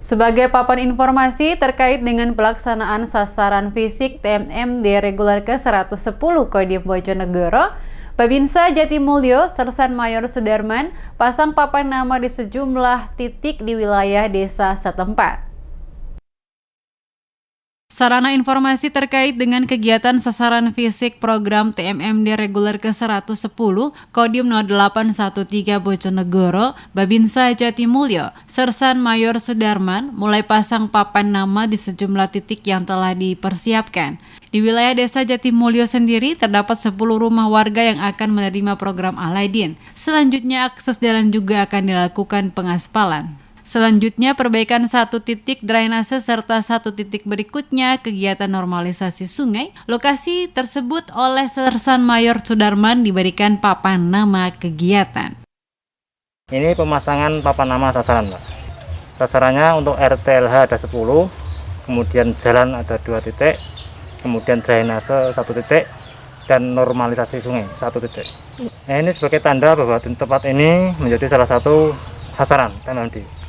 Sebagai papan informasi terkait dengan pelaksanaan sasaran fisik TMMD reguler ke-110 Kodim Bojonegoro, Babinsa Jatimulyo, Sersan Mayor Sudarman, pasang papan nama di sejumlah titik di wilayah desa setempat. Sarana informasi terkait dengan kegiatan sasaran fisik program TMMD reguler ke-110 Kodim 0813 Bojonegoro, Babinsa Jatimulyo, Sersan Mayor Sudarman mulai pasang papan nama di sejumlah titik yang telah dipersiapkan. Di wilayah desa Jatimulyo sendiri terdapat 10 rumah warga yang akan menerima program Aladdin. Selanjutnya akses jalan juga akan dilakukan pengaspalan. Selanjutnya, perbaikan satu titik drainase serta satu titik berikutnya kegiatan normalisasi sungai. Lokasi tersebut oleh Sersan Mayor Sudarman diberikan papan nama kegiatan. Ini pemasangan papan nama sasaran, Pak. Sasarannya untuk RTLH ada 10, kemudian jalan ada 2 titik, kemudian drainase 1 titik, dan normalisasi sungai 1 titik. Nah, ini sebagai tanda bahwa tempat ini menjadi salah satu sasaran TMMD.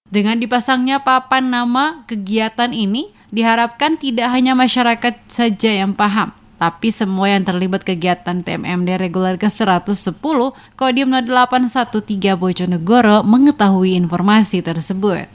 Dengan dipasangnya papan nama kegiatan ini, diharapkan tidak hanya masyarakat saja yang paham, tapi semua yang terlibat kegiatan TMMD reguler ke-110 Kodim 0813 Bojonegoro mengetahui informasi tersebut.